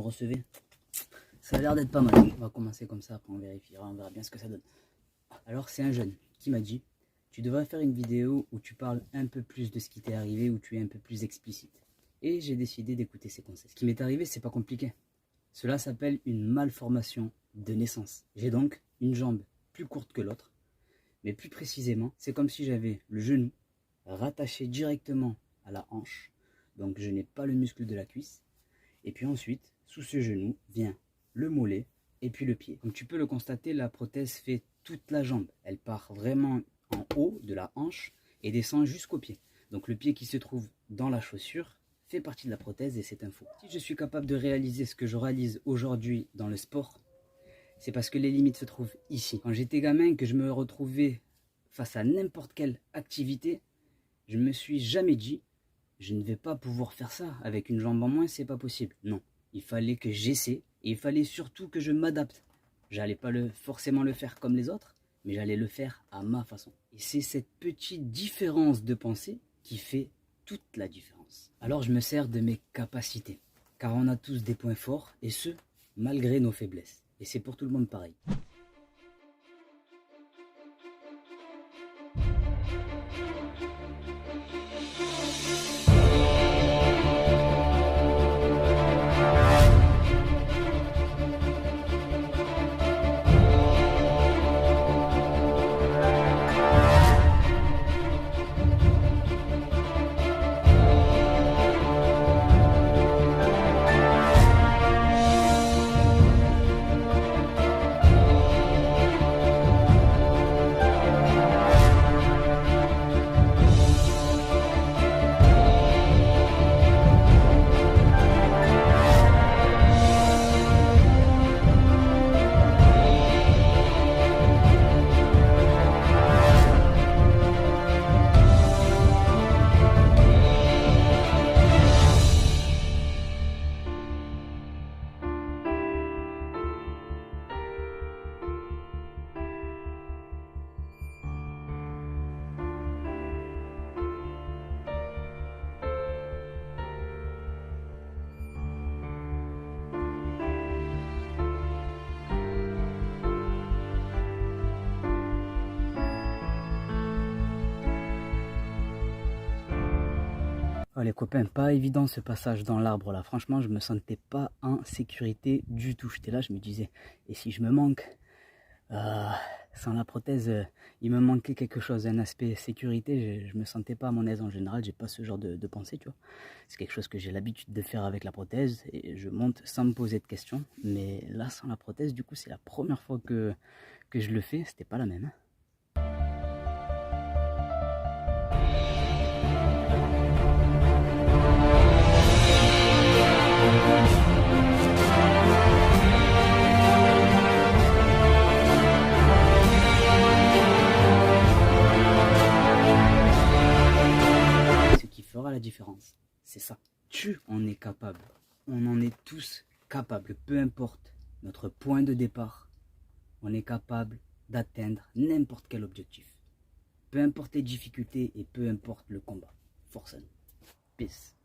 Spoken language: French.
recevez? Ça a l'air d'être pas mal. On va commencer comme ça, après on vérifiera, on verra bien ce que ça donne. Alors c'est un jeune qui m'a dit, tu devrais faire une vidéo où tu parles un peu plus de ce qui t'est arrivé, où tu es un peu plus explicite. Et j'ai décidé d'écouter ses conseils. Ce qui m'est arrivé, c'est pas compliqué. Cela s'appelle une malformation de naissance. J'ai donc une jambe plus courte que l'autre, mais plus précisément, c'est comme si j'avais le genou rattaché directement à la hanche, donc je n'ai pas le muscle de la cuisse, et puis ensuite, sous ce genou, vient le mollet et puis le pied. Comme tu peux le constater, la prothèse fait toute la jambe. Elle part vraiment en haut de la hanche et descend jusqu'au pied. Donc le pied qui se trouve dans la chaussure fait partie de la prothèse et c'est un faux. Si je suis capable de réaliser ce que je réalise aujourd'hui dans le sport, c'est parce que les limites se trouvent ici. Quand j'étais gamin, que je me retrouvais face à n'importe quelle activité, je me suis jamais dit, je ne vais pas pouvoir faire ça. Avec une jambe en moins, c'est pas possible. Non, il fallait que j'essaie et il fallait surtout que je m'adapte. J'allais pas forcément le faire comme les autres, mais j'allais le faire à ma façon. Et c'est cette petite différence de pensée qui fait toute la différence. Alors je me sers de mes capacités, car on a tous des points forts, et ce, malgré nos faiblesses. Et c'est pour tout le monde pareil. Oh les copains, pas évident ce passage dans l'arbre là. Franchement, je me sentais pas en sécurité du tout. J'étais là, je me disais, et si je me manque sans la prothèse, il me manquait quelque chose, un aspect sécurité. Je me sentais pas à mon aise en général. J'ai pas ce genre de pensée, tu vois. C'est quelque chose que j'ai l'habitude de faire avec la prothèse et je monte sans me poser de questions. Mais là, sans la prothèse, du coup, c'est la première fois que je le fais. C'était pas la même. Fera la différence, c'est ça. Tu en es capable, on en est tous capables, peu importe notre point de départ, on est capable d'atteindre n'importe quel objectif, peu importe les difficultés et peu importe le combat. Force à nous. Peace.